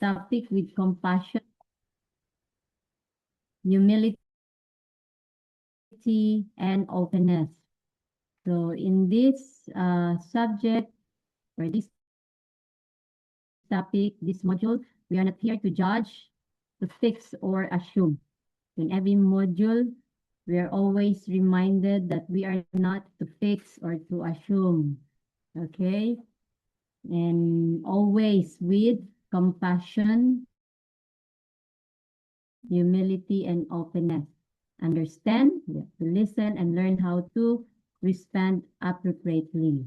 topic with compassion, humility, and openness. So in this subject or this topic, this module, we are not here to judge, to fix, or assume. In every module, we are always reminded that we are not to fix or to assume. Okay? And always with compassion, humility, and openness. Understand, we have to listen and learn how to respond appropriately.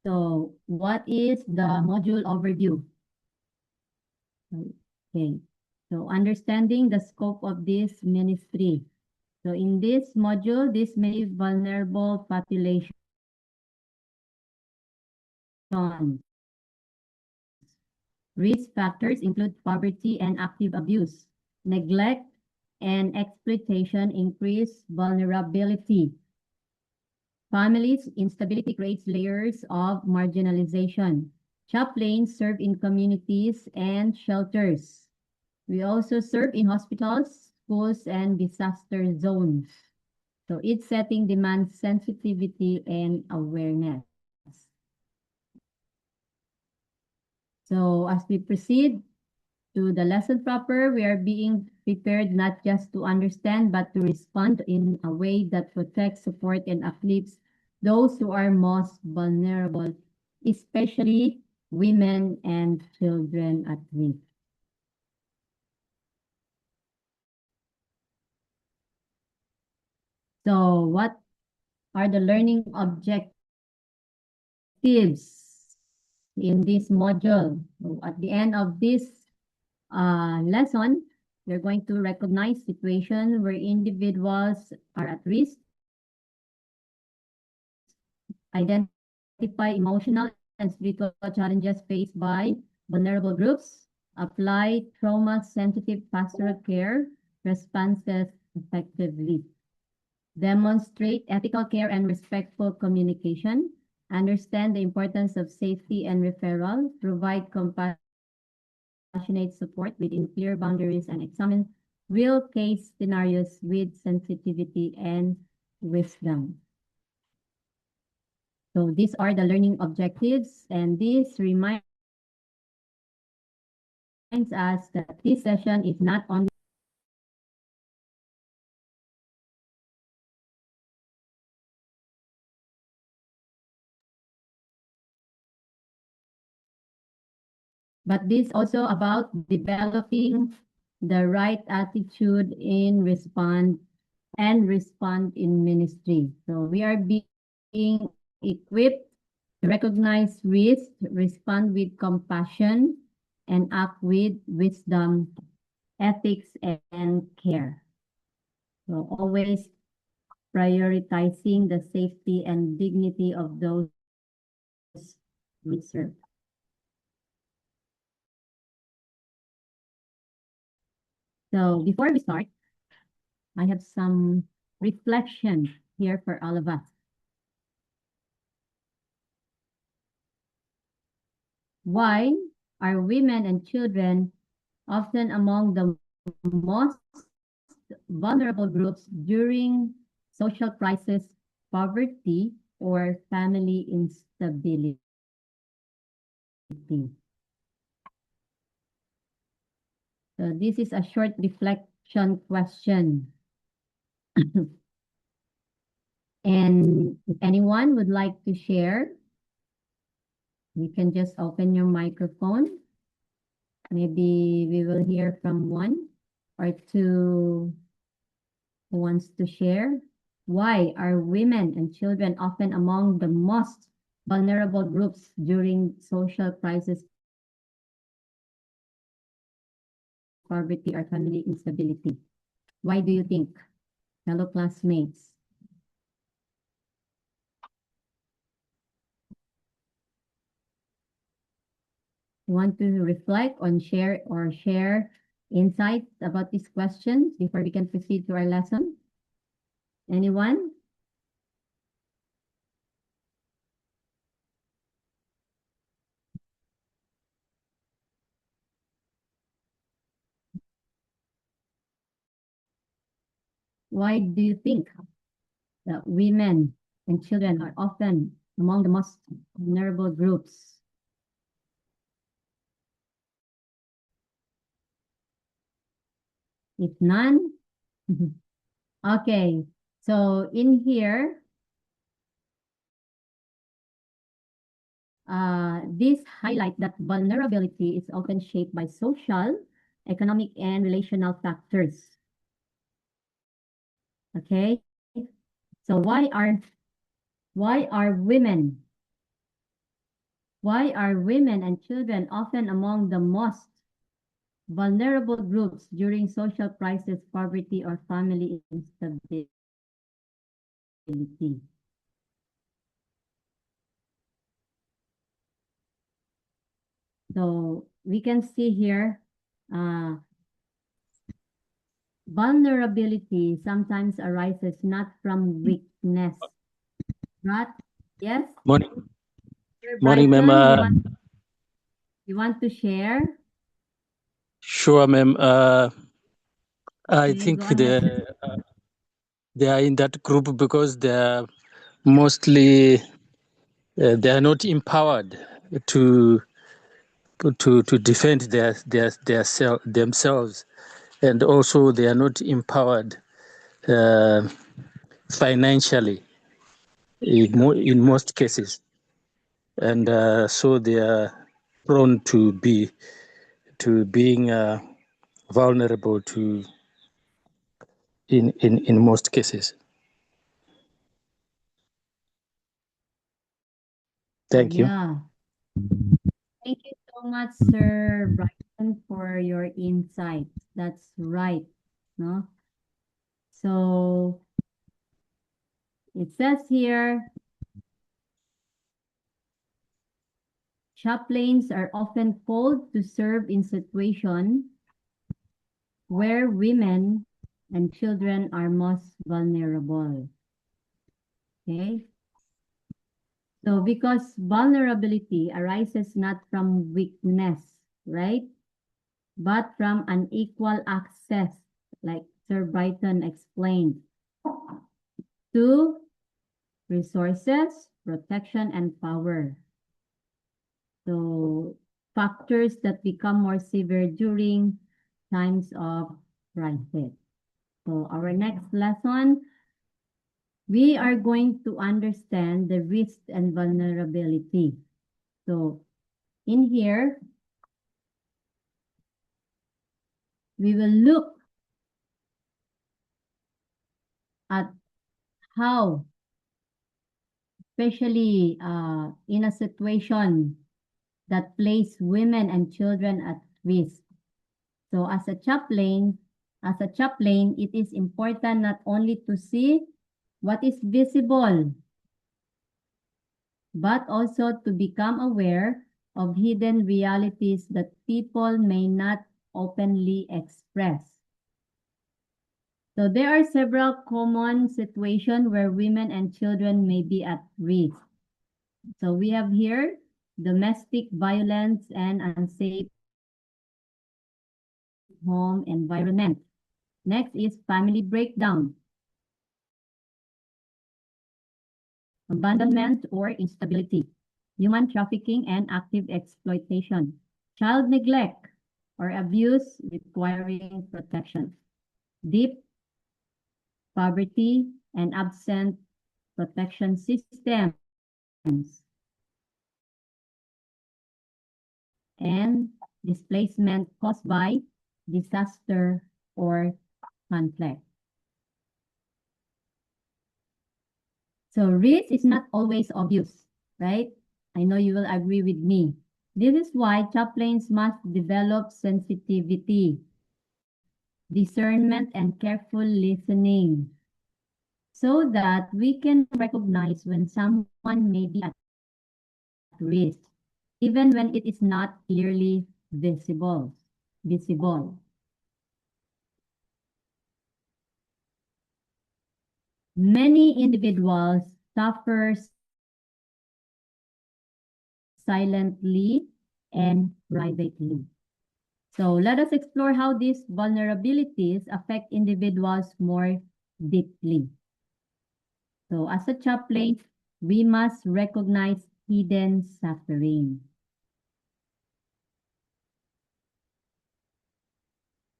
So, what is the module overview? Okay, so understanding the scope of this ministry. So, in this module, this many vulnerable population risk factors include poverty and active abuse, neglect and exploitation increase vulnerability. Families instability creates layers of marginalization. Chaplains serve in communities and shelters. We also serve in hospitals, schools, and disaster zones. So each setting demands sensitivity and awareness. So as we proceed to the lesson proper, we are being prepared not just to understand, but to respond in a way that protects, support, and uplifts those who are most vulnerable, especially women and children at risk. So what are the learning objectives in this module? So at the end of this lesson, we're going to recognize situations where individuals are at risk, identify emotional and spiritual challenges faced by vulnerable groups, apply trauma-sensitive pastoral care responses effectively, demonstrate ethical care and respectful communication, understand the importance of safety and referral, provide compassionate support within clear boundaries, and examine real case scenarios with sensitivity and wisdom. So these are the learning objectives, and this reminds us that this session is not only but this also about developing the right attitude in respond in ministry. So we are being equipped to recognize risk, respond with compassion, and act with wisdom, ethics, and care. So always prioritizing the safety and dignity of those we serve. So before we start, I have some reflection here for all of us. Why are women and children often among the most vulnerable groups during social crisis, poverty, or family instability? So this is a short reflection question. And if anyone would like to share, you can just open your microphone. Maybe we will hear from one or two who wants to share. Why are women and children often among the most vulnerable groups during social crisis, poverty, or family instability? Why do you think, fellow classmates? You want to reflect on share insights about these questions before we can proceed to our lesson? Anyone? Why do you think that women and children are often among the most vulnerable groups? If none, okay. So in here, this highlight that vulnerability is often shaped by social, economic, and relational factors. Okay, so why are women and children often among the most vulnerable groups during social crisis, poverty, or family instability? So we can see here, vulnerability sometimes arises not from weakness, but yes. Morning, Sir morning, Brighton, ma'am. you want to share? Sure, ma'am. I Okay, think go ahead. they are in that group because they are mostly they are not empowered to defend themselves, and also they are not empowered financially in most cases, and so they are prone to being vulnerable to in most cases. Thank you. Yeah. Thank you so much, Sir Brighton, for your insights. That's right. No? So it says here, chaplains are often called to serve in situations where women and children are most vulnerable. Okay? So because vulnerability arises not from weakness, right? But from unequal access, like Sir Brighton explained, to resources, protection, and power. So factors that become more severe during times of crisis. So our next lesson, we are going to understand the risk and vulnerability. So in here, we will look at how, especially in a situation that place women and children at risk. So as a chaplain, it is important not only to see what is visible, but also to become aware of hidden realities that people may not openly express. So there are several common situations where women and children may be at risk. So we have here domestic violence and unsafe home environment. Next is family breakdown, abandonment or instability, human trafficking and active exploitation, child neglect or abuse requiring protection, deep poverty and absent protection systems, and displacement caused by disaster or conflict. So risk is not always obvious, right? I know you will agree with me. This is why chaplains must develop sensitivity, discernment, and careful listening so that we can recognize when someone may be at risk, even when it is not clearly visible. Many individuals suffer silently and privately. So let us explore how these vulnerabilities affect individuals more deeply. So as a chaplain, we must recognize hidden suffering.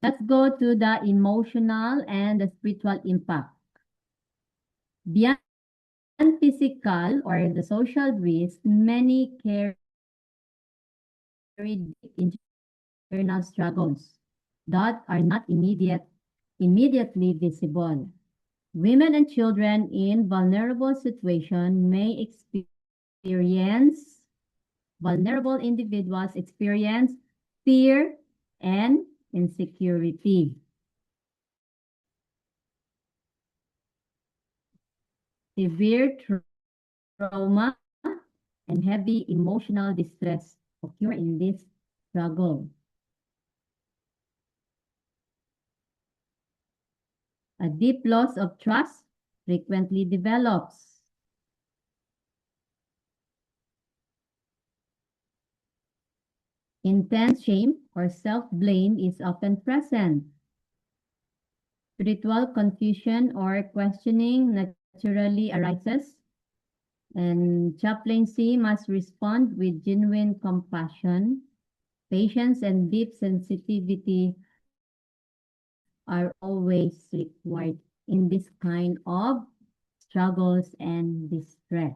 Let's go to the emotional and the spiritual impact. Beyond physical or the social risk, many carry deep internal struggles that are not immediately visible. Women and children in vulnerable situations may experience, vulnerable individuals experience fear and insecurity. Severe trauma and heavy emotional distress occur in this struggle. A deep loss of trust frequently develops. Intense shame or self-blame is often present. Spiritual confusion or questioning naturally arises, and chaplaincy must respond with genuine compassion, patience, and deep sensitivity are always required in this kind of struggles and distress.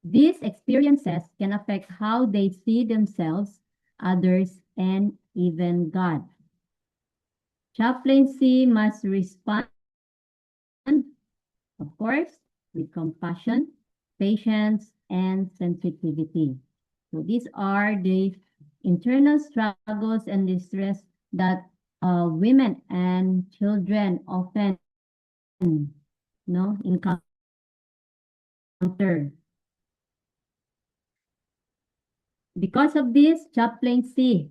These experiences can affect how they see themselves, others, and even God. Chaplaincy must respond, of course, with compassion, patience, and sensitivity. So these are the internal struggles and distress that women and children often encounter. Because of this, chaplaincy,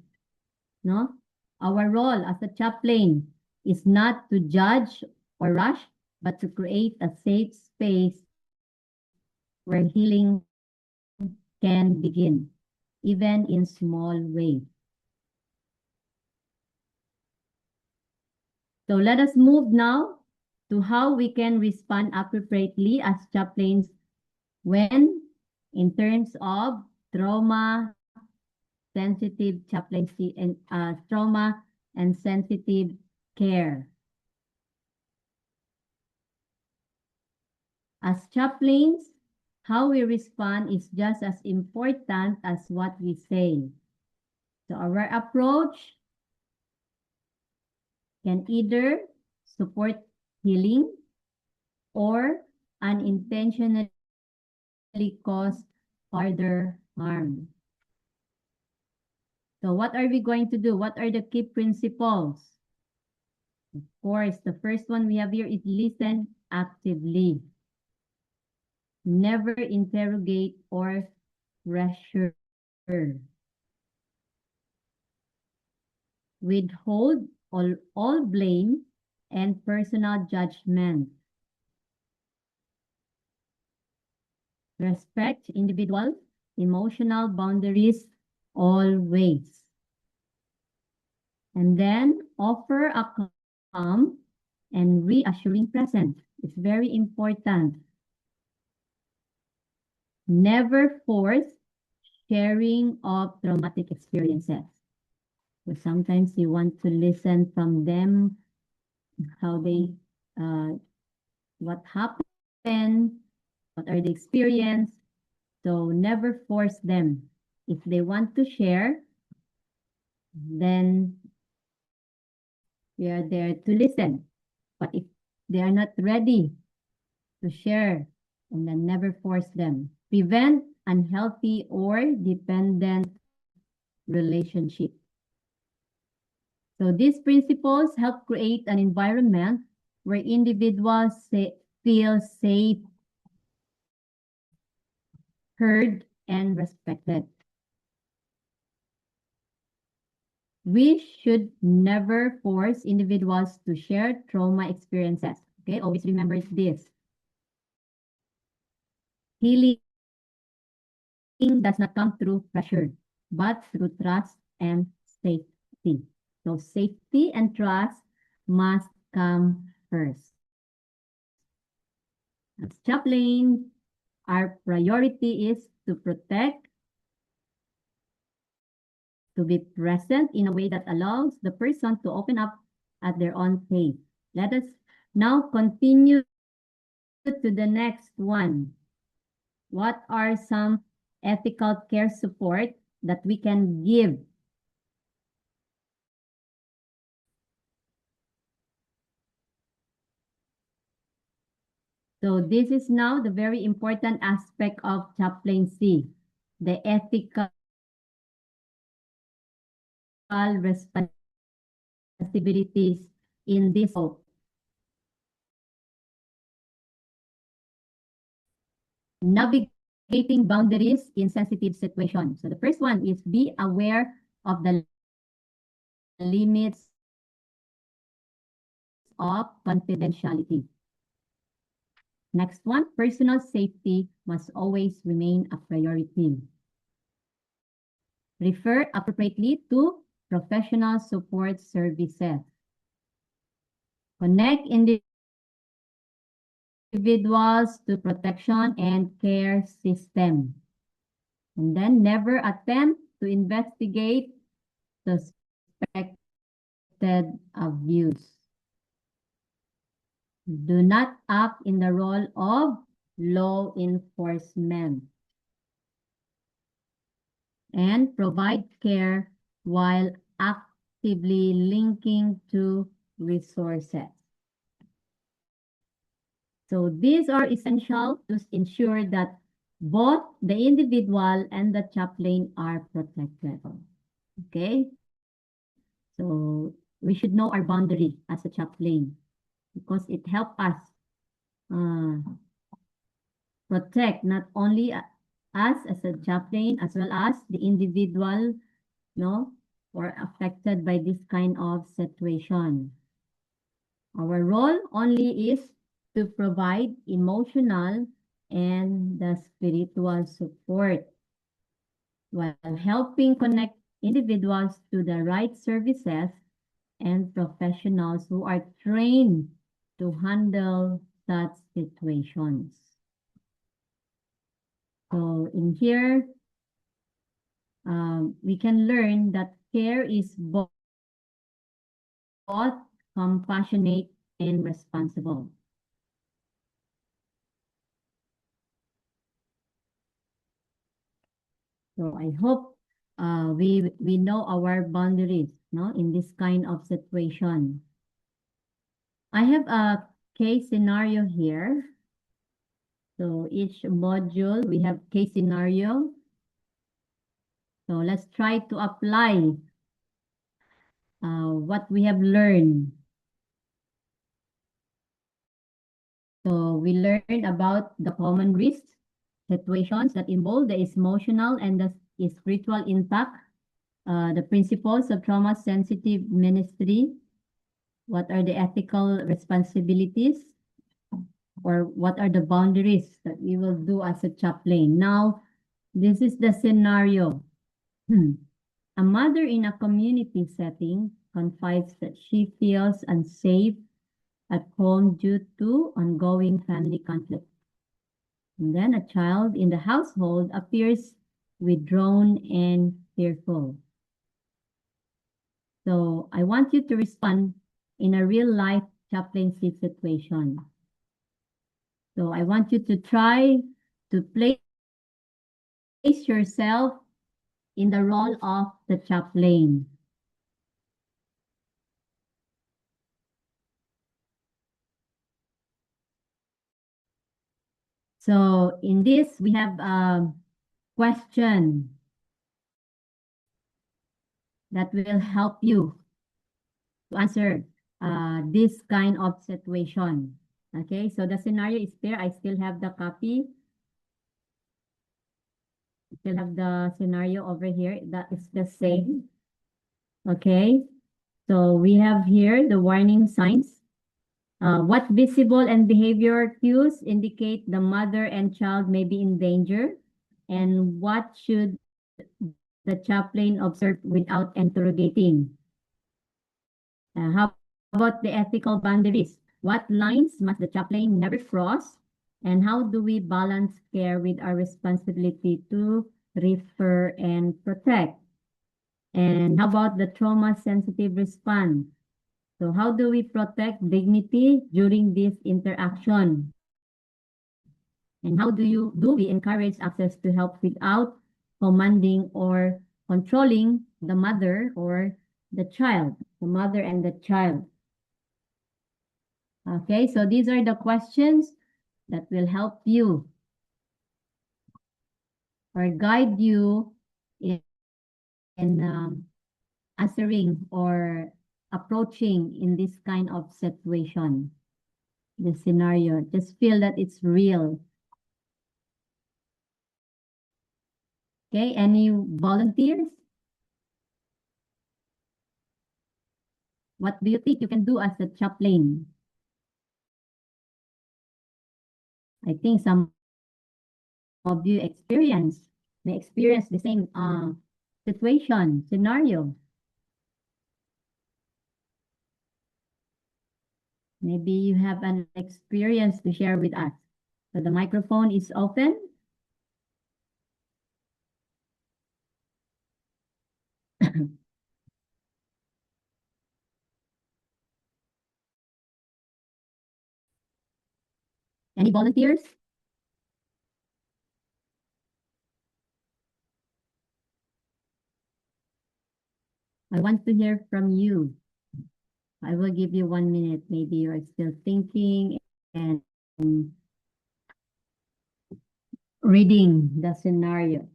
our role as a chaplain is not to judge or rush, but to create a safe space where healing can begin, even in small ways. So let us move now to how we can respond appropriately as chaplains when in terms of trauma, sensitive chaplaincy, and trauma and sensitive care. As chaplains, how we respond is just as important as what we say. So our approach can either support healing or unintentionally cause further harm. So what are we going to do? What are the key principles? Of course, the first one we have here is listen actively. Never interrogate or pressure. Withhold all blame and personal judgment. Respect individual emotional boundaries always. And then offer a calm and reassuring presence. It's very important. Never force sharing of traumatic experiences. So sometimes you want to listen from them, how they, what happened, what are the experience. So never force them. If they want to share, then we are there to listen. But if they are not ready to share, and then never force them. Prevent unhealthy or dependent relationship. So these principles help create an environment where individuals feel safe, heard, and respected. We should never force individuals to share trauma experiences. Okay, always remember this. Healing does not come through pressure, but through trust and safety. So safety and trust must come first. As chaplain, our priority is to protect, to be present in a way that allows the person to open up at their own pace. Let us now continue to the next one. What are some ethical care support that we can give? So this is now the very important aspect of chaplaincy, the ethical responsibilities in this role. Navigating boundaries in sensitive situations. So the first one is be aware of the limits of confidentiality. Next one, personal safety must always remain a priority. Refer appropriately to professional support services. Connect individuals to protection and care system. And then never attempt to investigate suspected abuse. Do not act in the role of law enforcement. And provide care while actively linking to resources. So these are essential to ensure that both the individual and the chaplain are protected. Okay? So we should know our boundary as a chaplain because it helps us protect not only us as a chaplain as well as the individual, or affected by this kind of situation. Our role only is to provide emotional and the spiritual support while helping connect individuals to the right services and professionals who are trained to handle such situations. So in here, we can learn that care is both compassionate and responsible. So I hope we know our boundaries, in this kind of situation. I have a case scenario here. So each module we have case scenario. So let's try to apply what we have learned. So we learned about the common risks, situations that involve the emotional and the spiritual impact, the principles of trauma-sensitive ministry, what are the ethical responsibilities, or what are the boundaries that we will do as a chaplain. Now, this is the scenario. A mother in a community setting confides that she feels unsafe at home due to ongoing family conflict. And then a child in the household appears withdrawn and fearful. So I want you to respond in a real life chaplaincy situation. So I want you to try to place yourself in the role of the chaplain. So in this, we have a question that will help you to answer this kind of situation. Okay, so the scenario is there. I still have the copy. Still have the scenario over here. That is the same. Okay, so we have here the warning signs. What visible and behavior cues indicate the mother and child may be in danger, and what should the chaplain observe without interrogating? How about the ethical boundaries? What lines must the chaplain never cross? And how do we balance care with our responsibility to refer and protect? And how about the trauma sensitive response? So how do we protect dignity during this interaction? And how do we encourage access to help without commanding or controlling the mother or the child, the mother and the child? Okay, so these are the questions that will help you or guide you in answering or approaching in this kind of situation, the scenario. Just feel that it's real. Okay, any volunteers? What do you think you can do as a chaplain? I think some of you may experience the same situation, scenario. Maybe you have an experience to share with us. So the microphone is open. Any volunteers? I want to hear from you. I will give you 1 minute. Maybe you are still thinking and reading the scenario.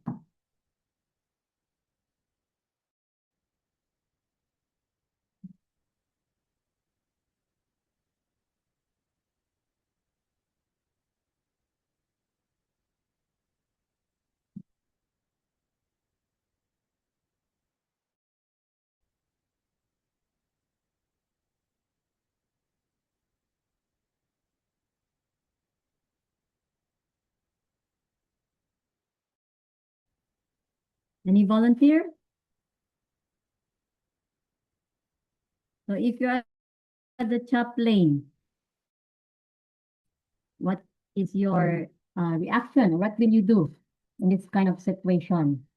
Any volunteer? So if you're at the chaplain, what is your reaction? What will you do in this kind of situation?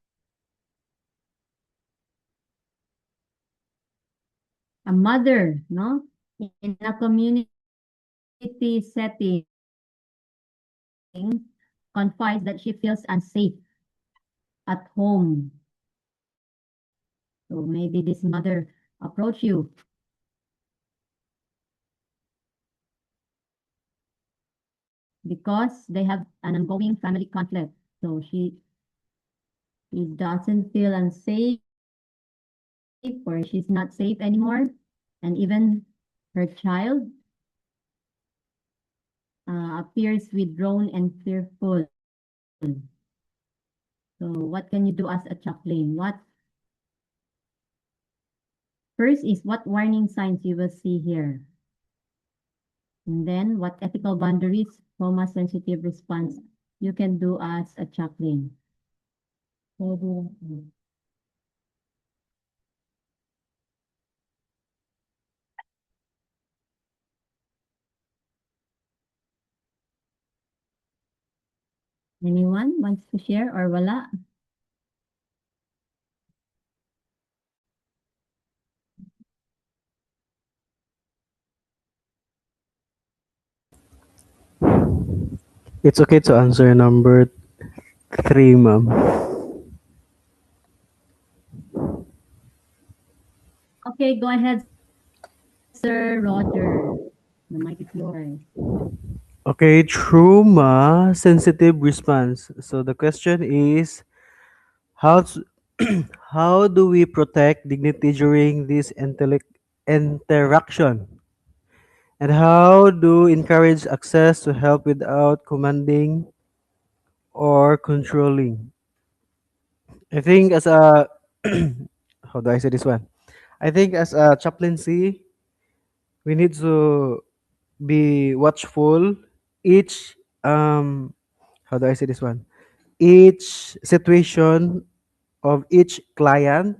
A mother, no? In a community setting, confides that she feels unsafe at home. So maybe this mother approach you because they have an ongoing family conflict. So she doesn't feel unsafe or she's not safe anymore. And even her child appears withdrawn and fearful. So what can you do as a chaplain? What first is what warning signs you will see here. And then what ethical boundaries, trauma sensitive response you can do as a chaplain. Anyone wants to share or wala? It's okay to answer number 3, ma'am. Okay, go ahead, Sir Roger. The mic is yours. Okay, trauma sensitive response. So the question is how to, how do we protect dignity during this interaction? And how do encourage access to help without commanding or controlling? I think as a how do I say this one? I think as a chaplaincy, we need to be watchful. Each how do I say this one? Each situation of each client,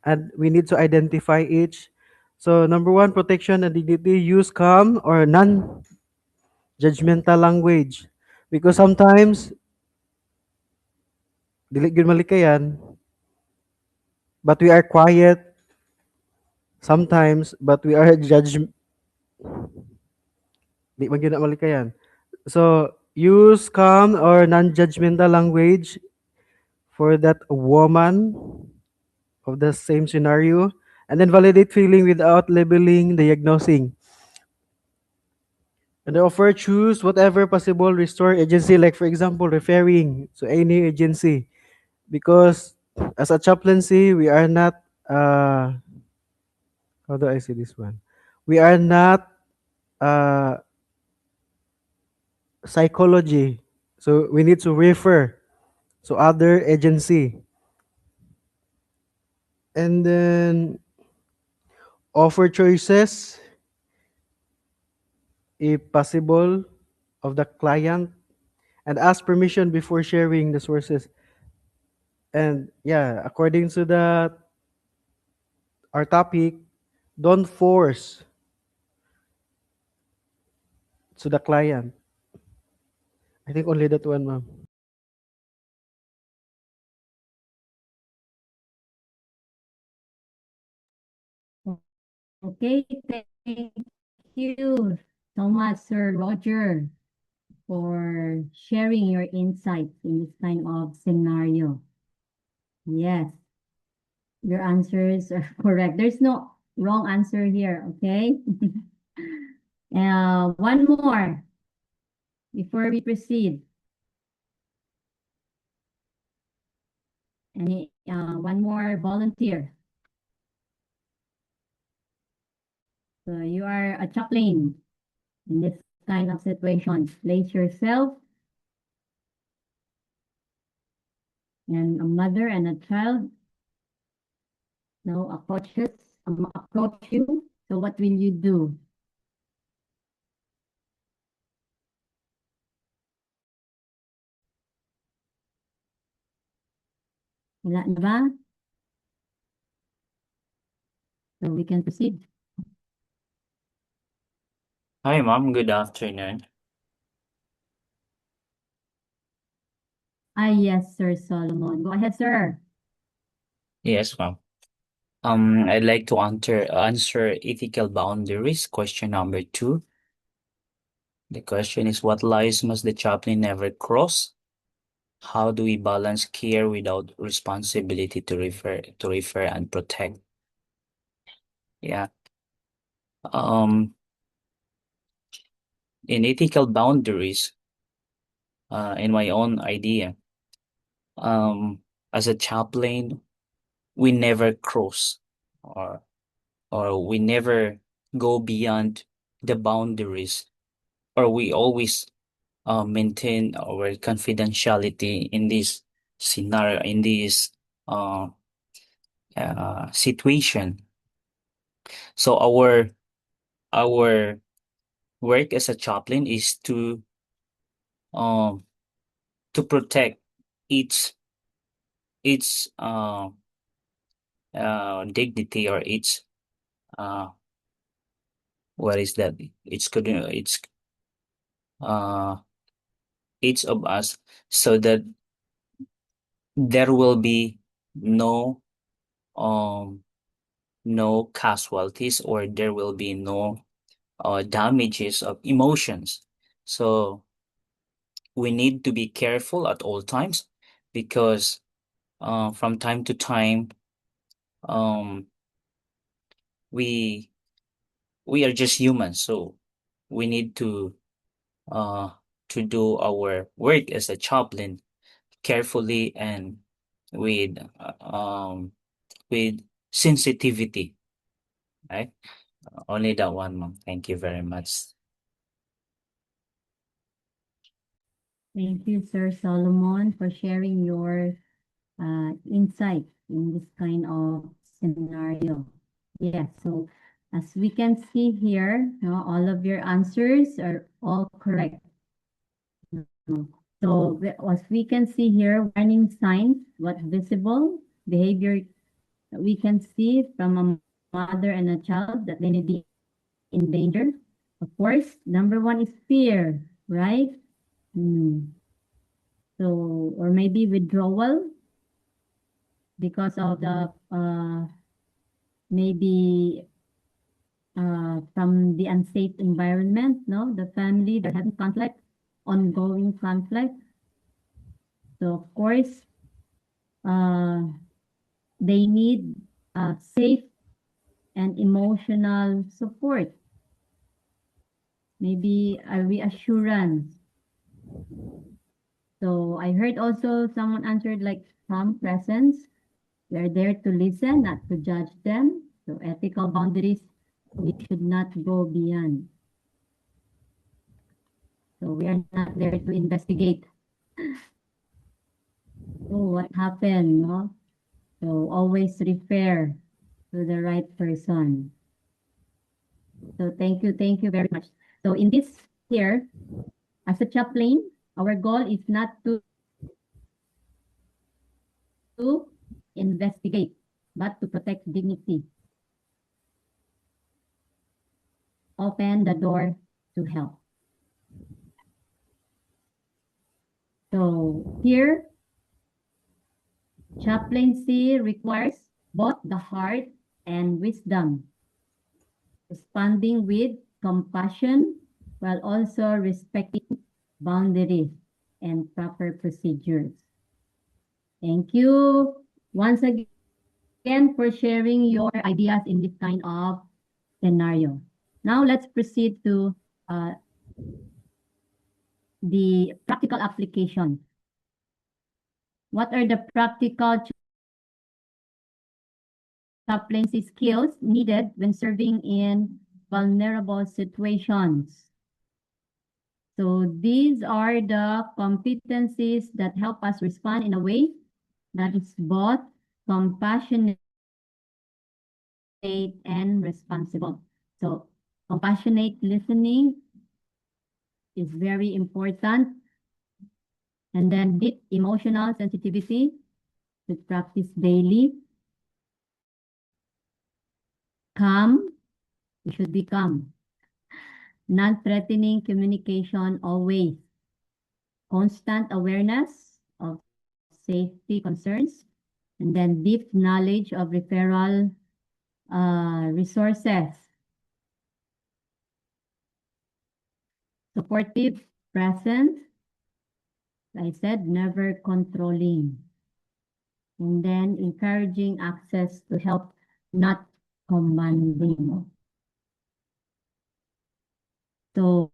and we need to identify each. So number one, protection and dignity, use calm or non-judgmental language. Because sometimes, dili gyud malikayan, but we are quiet sometimes, but we are di man gyud na malikayan. So, use calm or non-judgmental language for that woman of the same scenario, and then validate feeling without labeling, diagnosing. And the offer, choose whatever possible restore agency, like for example, referring to any agency. Because as a chaplaincy, we are not, how do I say this one? We are not uh, psychology. So we need to refer to other agency. And then offer choices, if possible, of the client, and ask permission before sharing the sources. And yeah, according to the our topic, don't force to the client. I think only that one, ma'am. Okay, thank you so much, Sir Roger, for sharing your insights in this kind of scenario. Yes, your answers are correct. There's no wrong answer here, okay? One more before we proceed. One more volunteer. So you are a chaplain in this kind of situation. Place yourself and a mother and a child now approach you. So what will you do? Wala na ba? So we can proceed. Hi, Mom. Good afternoon. Yes, Sir Solomon. Go ahead, sir. Yes, Mom. I'd like to answer ethical boundaries. Question number 2. The question is, what lines must the chaplain never cross? How do we balance care without responsibility to refer and protect? Yeah. In ethical boundaries, in my own idea, as a chaplain, we never cross or we never go beyond the boundaries, or we always maintain our confidentiality in this scenario, in this uh, situation. So our work as a chaplain is um to protect its dignity, or its what is that? It's each of us, so that there will be no um no casualties, or there will be no damages of emotions. So we need to be careful at all times, because from time to time, um, we we are just humans, so we need uh, to do our work as a chaplain carefully and with with sensitivity, right? Only that one, Mom. Thank you very much. Thank you, Sir Solomon, for sharing your insight in this kind of scenario. Yes, so as we can see here, all of your answers are all correct. So as we can see here, warning signs, what visible, behavior that we can see from a mother and a child that they may be in danger. Of course, number one is fear, right? So, or maybe withdrawal because of the maybe from the unsafe environment, no? The family, they're having conflict, ongoing conflict. So, of course, they need safe and emotional support. Maybe a reassurance. So I heard also someone answered like calm presence. We're there to listen, not to judge them. So ethical boundaries, we should not go beyond. So we are not there to investigate. Oh, what happened, no? So always refer to the right person. So thank you very much. So in this here, as a chaplain, our goal is not to investigate, but to protect dignity. Open the door to help. So here, chaplaincy requires both the heart and wisdom, responding with compassion while also respecting boundaries and proper procedures. Thank you once again for sharing your ideas in this kind of scenario. Now let's proceed to the practical application. What are the practical chaplaincy skills needed when serving in vulnerable situations? So these are the competencies that help us respond in a way that is both compassionate and responsible. So compassionate listening is very important. And then deep emotional sensitivity to practice daily. Calm, we should be calm. Non-threatening communication always. Constant awareness of safety concerns. And then deep knowledge of referral resources. Supportive presence. I said never controlling. And then encouraging access to help, not commanding. So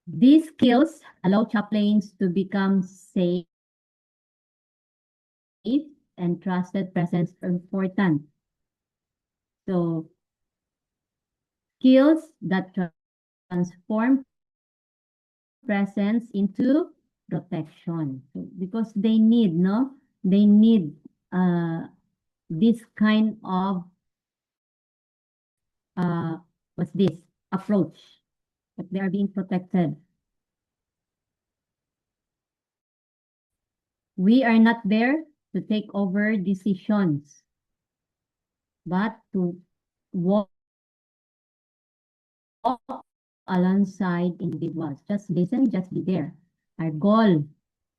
these skills allow chaplains to become safe and trusted presence are important. So skills that transform presence into protection. So, because they need, no? They need this kind of what's this? Approach. That they are being protected. We are not there to take over decisions, but to walk alongside individuals. Just listen, just be there. Our goal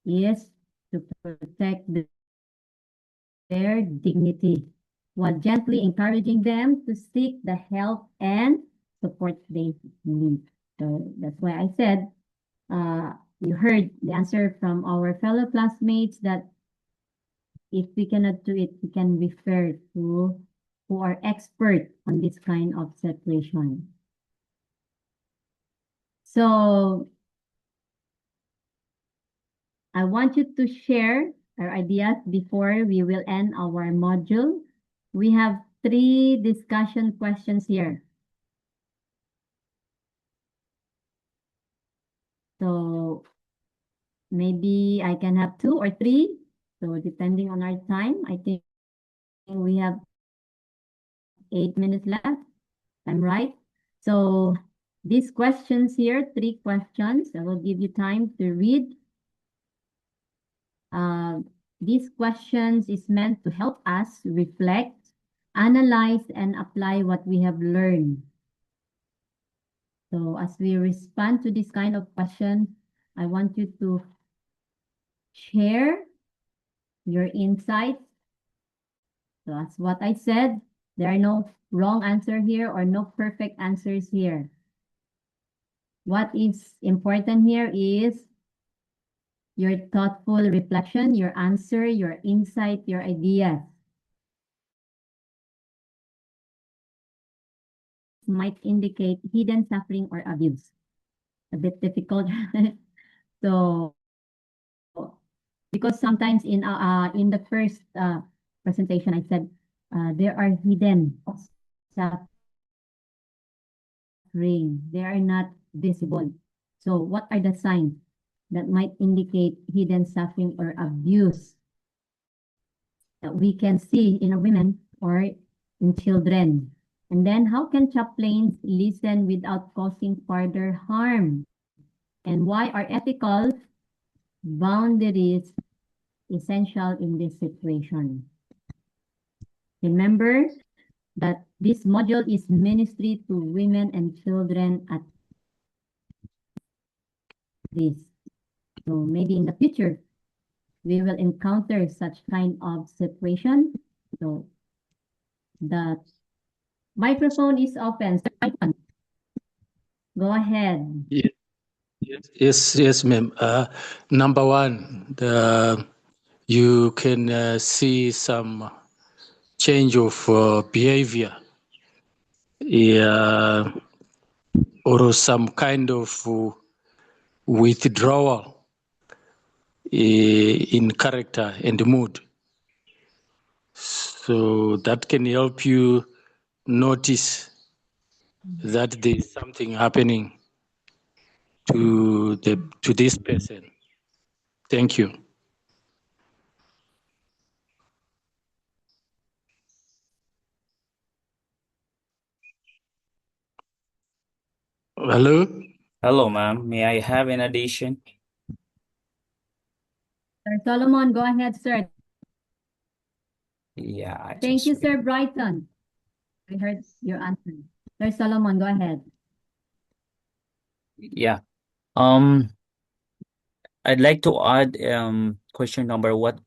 is to protect their dignity while gently encouraging them to seek the help and support they need. So that's why I said, you heard the answer from our fellow classmates that if we cannot do it, we can refer to who are expert on this kind of situation. So I want you to share our ideas before we will end our module. We have 3 discussion questions here. So maybe I can have 2 or 3. So depending on our time, I think we have 8 minutes left. I'm right. So these questions here, 3 questions, I will give you time to read These questions is meant to help us reflect, analyze, and apply what we have learned. So as we respond to this kind of question, I want you to share your insights. So as what I said, there are no wrong answer here or no perfect answers here. What is important here is your thoughtful reflection, your answer, your insight, your ideas. Might indicate hidden suffering or abuse. A bit difficult. So, because sometimes in the first presentation, I said there are hidden suffering. They are not visible. So, what are the signs that might indicate hidden suffering or abuse that we can see in a women or in children? And then how can chaplains listen without causing further harm? And why are ethical boundaries essential in this situation? Remember that this module is ministry to women and children at risk. So maybe in the future, we will encounter such kind of situation. So the microphone is open. Go ahead. Yes, ma'am. Number one, you can see some change of behavior, or some kind of withdrawal in character and mood. So that can help you notice that there is something happening to this person. Thank you. Hello? Hello, ma'am. May I have an addition? Sir Solomon, go ahead, sir. Yeah, I Thank you, just Sir Brighton. We heard your answer. Sir Solomon, go ahead. yeah. I'd like to add question number one.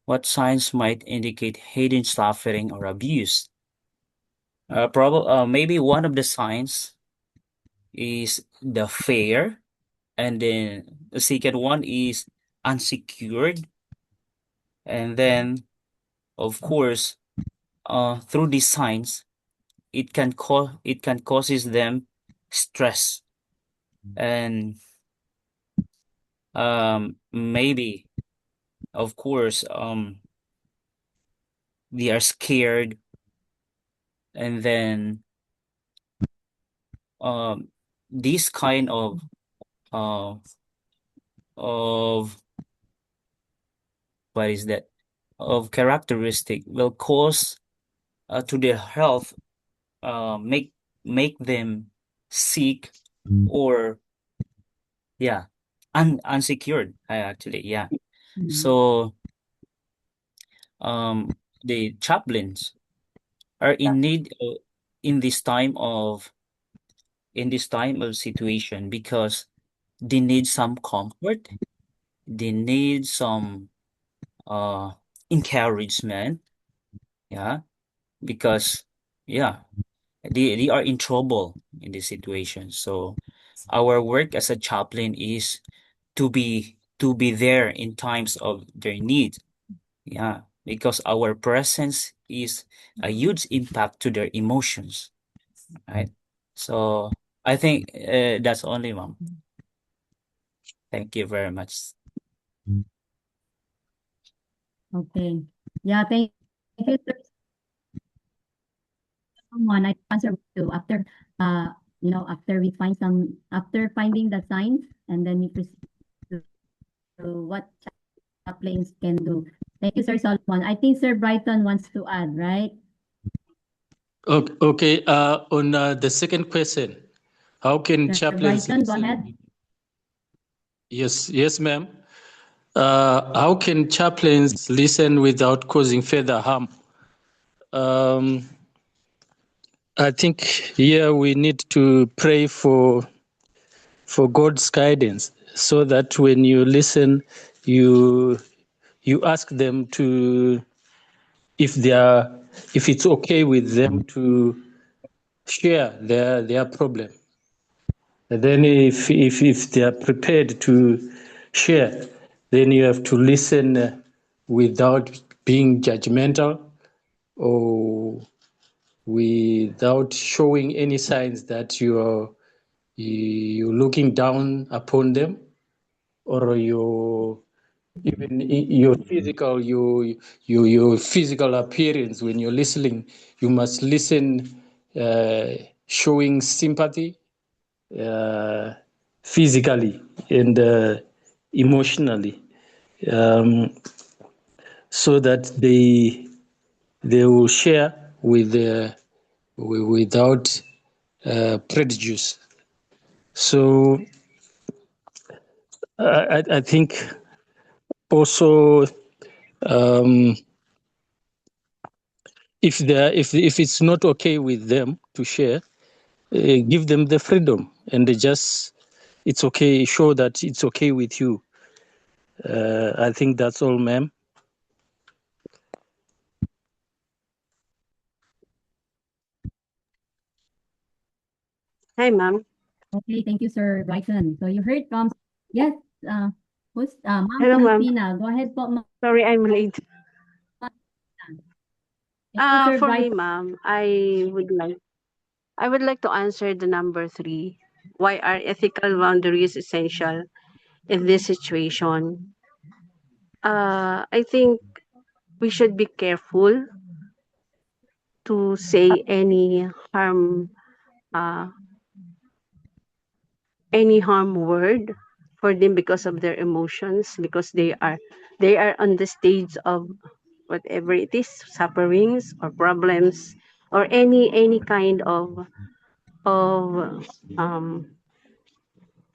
What signs might indicate hidden suffering or abuse? Maybe one of the signs is the fear, and then the second one is unsecured, and then of course, through these signs, it can causes them stress, and maybe of course they are scared, and then this kind uh of what is that of characteristic will cause to their health, make them sick, or yeah, unsecured, actually, yeah. So the chaplains are in need in this time of situation, because they need some comfort, they need some encouragement, yeah, because yeah, they are in trouble in this situation. So our work as a chaplain is to be there in times of their need, yeah, because our presence is a huge impact to their emotions, right? So I think that's only, ma'am. Thank you very much. Okay. Yeah, thank you, sir. Someone I answer to after after finding the signs, and then we proceed to what chaplains can do. Thank you, Sir Solomon. I think Sir Brighton wants to add, right? Okay. On the second question, how can Sir chaplains Brighton, go listen? ahead. Yes, ma'am. How can chaplains listen without causing further harm? I think here we need to pray for God's guidance, so that when you listen, you ask them to, if it's okay with them to share their problem. And then if they are prepared to share, then you have to listen without being judgmental, or without showing any signs that you're looking down upon them, or your physical appearance. When you're listening, you must listen showing sympathy, physically and emotionally, so that they will share without prejudice. So I think also, if it's not okay with them to share, give them the freedom, and it's okay. Show that it's okay with you. I think that's all, ma'am. Hi, ma'am. Okay, thank you, Sir Brighton. So you heard from, yes, who's, Ma'am Hello, ma'am. Filipina. Go ahead po, Ma'am. Sorry, I'm late. Thank you, Sir For me, Brighton. ma'am, I would like to answer the number 3. Why are ethical boundaries essential in this situation? I think we should be careful to say any harm word for them because of their emotions, because they are on the stage of whatever it is, sufferings or problems, or any kind of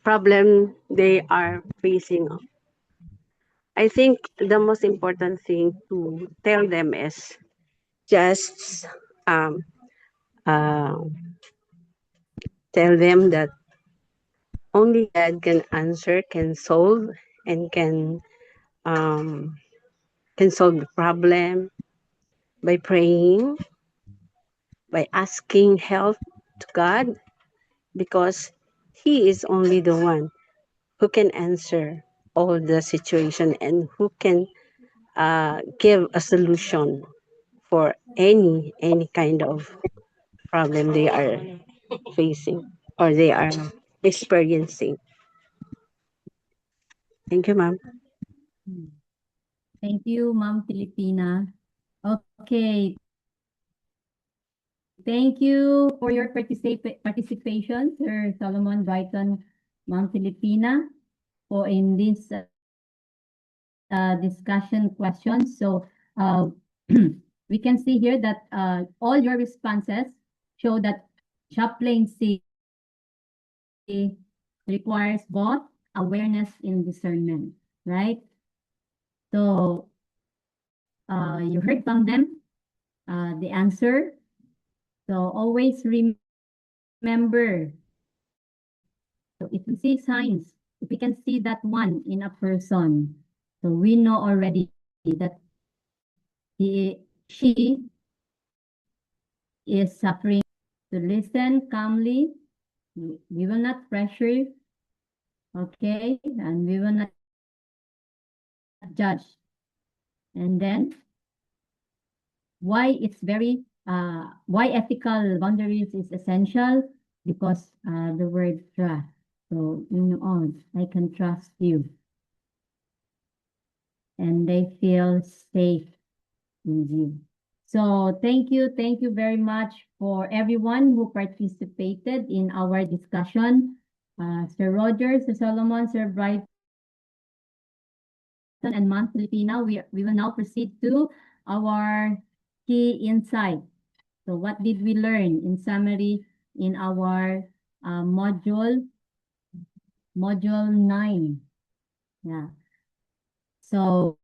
problem they are facing. I think the most important thing to tell them is just um, uh, tell them that only God can answer, can solve, and can solve the problem by praying, by asking help to God, because He is only the one who can answer all the situation and who can give a solution for any kind of problem they are facing or they are experiencing. Thank you, ma'am. Thank you, Ma'am Filipina. Okay. Thank you for your participation, Sir Solomon Brighton, Ma'am Filipina, for in this discussion questions. So we can see here that all your responses show that chaplaincy requires both awareness and discernment, right? So you heard from them the answer. So always remember, so if we see signs, if we can see that one in a person, so we know already that she is suffering. To listen calmly, we will not pressure, okay, and we will not judge. And then why why ethical boundaries is essential? Because the word trust. So I can trust you, and they feel safe with you. So thank you very much for everyone who participated in our discussion. Sir Roger, Sir Solomon, Sir Brighton, and Ma'am Filipina, we will now proceed to our key insight. So what did we learn in summary in our module 9? Yeah. So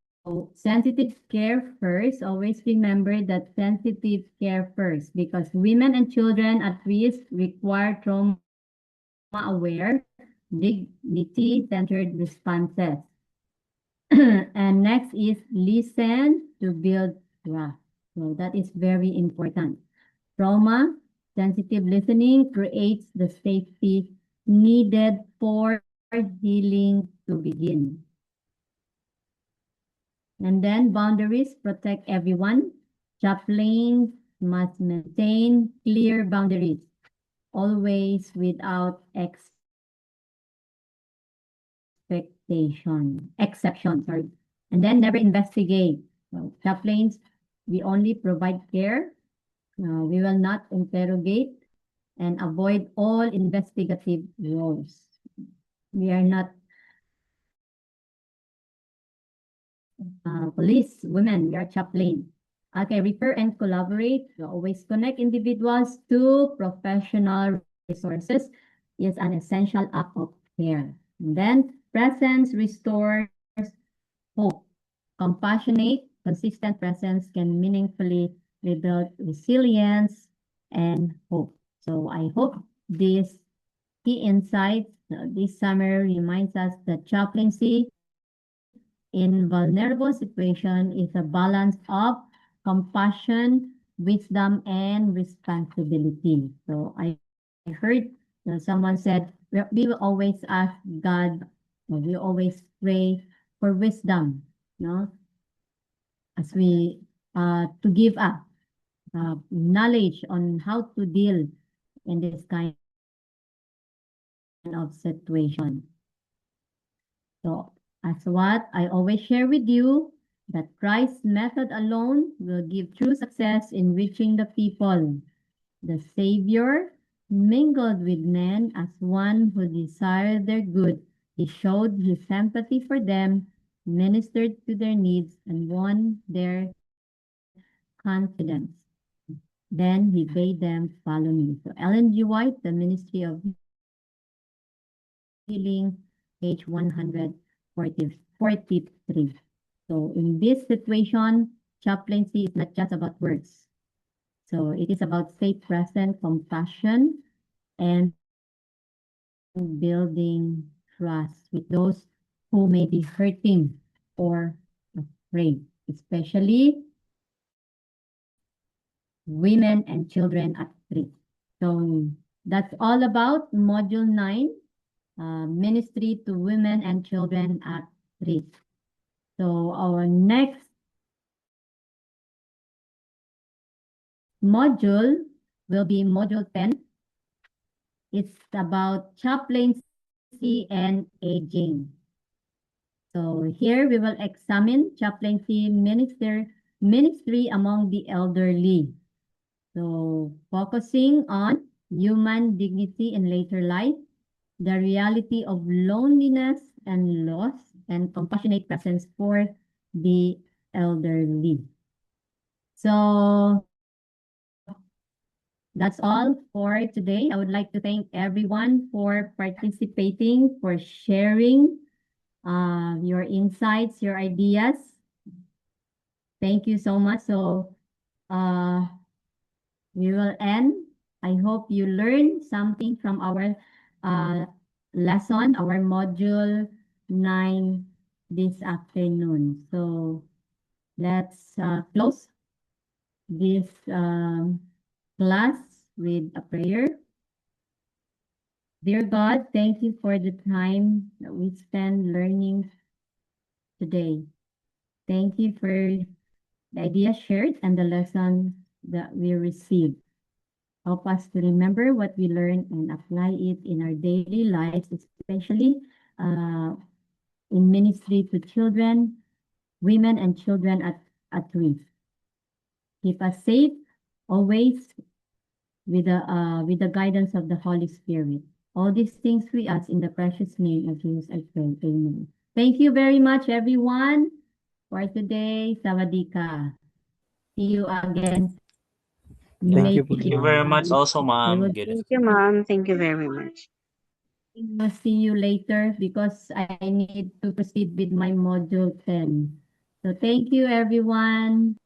sensitive care first. Always remember that sensitive care first, because women and children at risk require trauma-aware, dignity-centered responses. And next is listen to build trust. So that is very important. Trauma sensitive listening creates the safety needed for healing to begin. And then boundaries protect everyone. Chaplains must maintain clear boundaries, always without exception, sorry. And then never investigate. So chaplains, we only provide care. We will not interrogate and avoid all investigative roles. We are not police, women, we are chaplain. Okay, refer and collaborate. We always connect individuals to professional resources is an essential act of care. And then presence restores hope. Compassionate, consistent presence can meaningfully rebuild resilience and hope. So I hope these key insights this summer reminds us that chaplaincy in vulnerable situation is a balance of compassion, wisdom, and responsibility. So I heard someone said we will always ask God, we always pray for wisdom, no, as we to give us knowledge on how to deal in this kind of situation. So as what I always share with you, that Christ's method alone will give true success in reaching the people. The Savior mingled with men as one who desired their good. He showed his sympathy for them, ministered to their needs, and won their confidence. Then he bade them follow me. So Ellen G. White, The Ministry of Healing, page 143. So in this situation, chaplaincy is not just about words. So it is about safe present compassion and building trust with those who may be hurting or afraid, especially women and children at risk. So that's all about Module 9, Ministry to Women and Children at Risk. So our next module will be Module 10. It's about chaplaincy and aging. So here we will examine chaplaincy ministry among the elderly. So focusing on human dignity in later life, the reality of loneliness and loss, and compassionate presence for the elderly. So that's all for today. I would like to thank everyone for participating, for sharing your insights, your ideas. Thank you so much. So we will end. I hope you learned something from our lesson, our module 9 this afternoon. So let's close this class with a prayer. Dear God, thank you for the time that we spend learning today. Thank you for the ideas shared and the lessons that we received. Help us to remember what we learned and apply it in our daily lives, especially in ministry to children, women, and children at risk. Keep us safe always with the guidance of the Holy Spirit. All these things we ask in the precious name of Jesus, I pray. Amen. Thank you very much, everyone, for today. Sawadika. See you again. Thank you, Thank you very much also, I ma'am. would Good. Thank you, ma'am. Thank you very much. I'll see you later because I need to proceed with my module 10. So thank you, everyone.